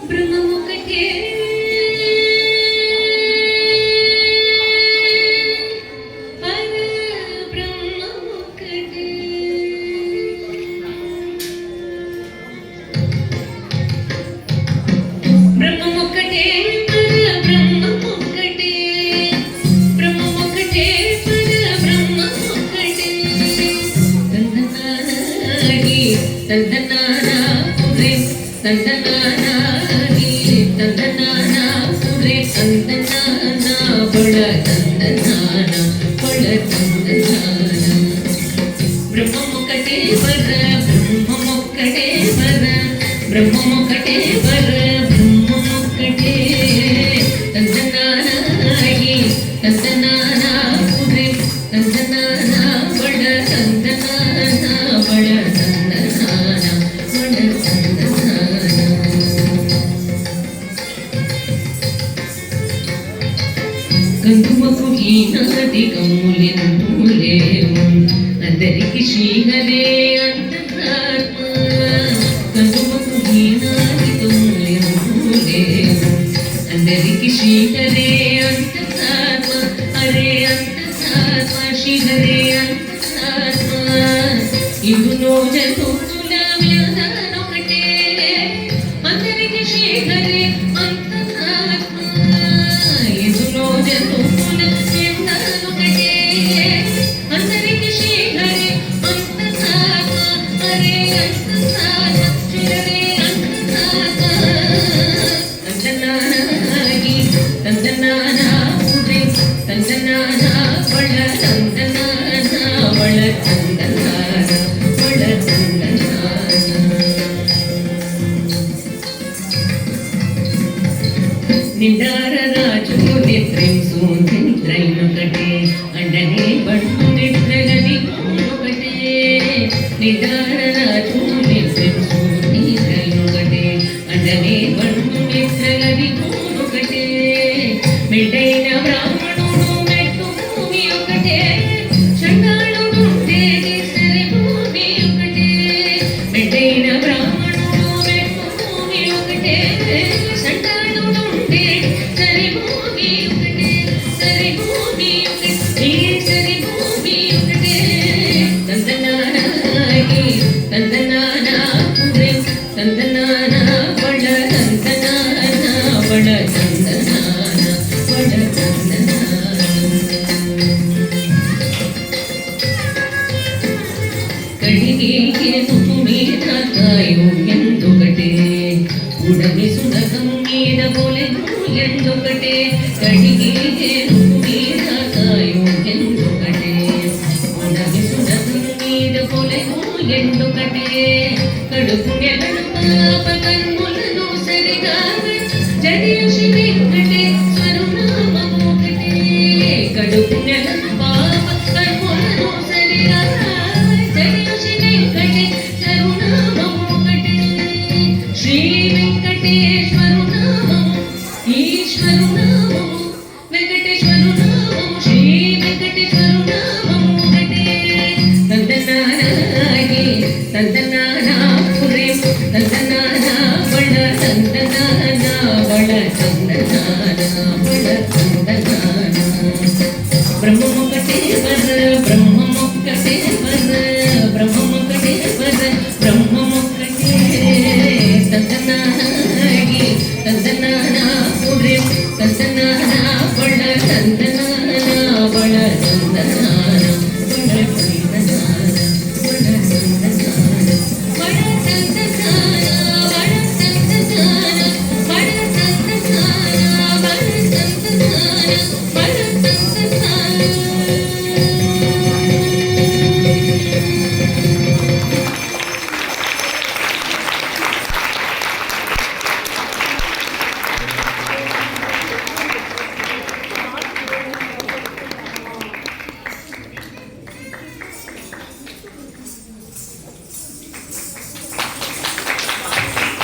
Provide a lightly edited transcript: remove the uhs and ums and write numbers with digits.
బ్రహ్మముఖకే తందనానా పురే తందనానా నీరే తందనానా పురే తందనానా బళ తందనానా బళ తందనానా బ్రహ్మముఖటే వర బ్రహ్మముఖటే వర బ్రహ్మముఖటే వర బ్రహ్మముఖటే తందనానా తందనానా పురే తందనానా బళ తందనానా బళ గంగుమకు ఈనాటి కమ్ములెందుకు లేవు అందరికి శ్రీహరే అంతరాత్మ గంగుమకు ఈనాటి కమ్ములెందుకు లేవు అందరికి శ్రీహరే అంతరాత్మ హరే అంతరాత్మ శ్రీహరే అంతరాత్మ ఇందులో జంతువుల వ్యాధనొకటే అందరికి శ్రీహరే అంతరాత్మ ఇందులో జంతువుల వ్యాధనొకటే అందరికి శ్రీహరే అంతరాత్మ హరే అంతరాత్మ శ్రీహరే అంతరాత్మ తందనానాగి తందనానా పురే తందనానా బళ తందనానా బళ తందనానా బళ తందనానా నిండార రాజు నిద్రం సూంద్రైనొకటే అండనే బండు నిద్రగది ఒకటే నిండార రాజు నిద్రం సూంద్రైనొకటే అండనే బండు నిద్రగది ఒకటే మెడైన బ్రాహ్మణుడు మెట్టు భూమి ఒకటే చండాలుడు ఉండేది సరి భూమి ఒకటే మెడైన బ్రాహ్మణుడు మెట్టు భూమి ఒకటే చండాలుడు ఉండేది సరి భూమి ఒకటే సరి భూమి ఒకటే సరి భూమి ఒకటే తందనానాగి తందనానా పురే తందనానా బళ తందనానా బళ తందనానా బళ తందనానా కడిగే ముఖు మీద కాయు ఎందుకటే ఉడమి సుడకం మీద బొలెను ఎందుకటే కడిగే ముఖు మీద కాయు ఎందుకటే ఉడమి సుడకం మీద బొలెను ఎందుకటే కడుపు నెలను పాప కన్నులను సరిగా జడియు శ్రీ వెంకటేశ్వరు నామము ఒకటే కడుపు నెలను పాప కన్నులను సరిగా జడియు శ్రీ వెంకటేశ్వరు నామము ఒకటే శ్రీ వెంకటేశ్వరు నామము ఈశ్వరు నామము వెంకటేశ్వరు నామము శ్రీ వెంకటేశ్వరు నామము ఒకటే తందనానాగి తందనానా పురే తందనానా బళ తందనానా బళ తందనానా బళ తందనానా బ్రహ్మముఖటే వర బ్రహ్మముఖటే వర బ్రహ్మముఖటే వర బ్రహ్మముఖటే తందనాగి తందనానా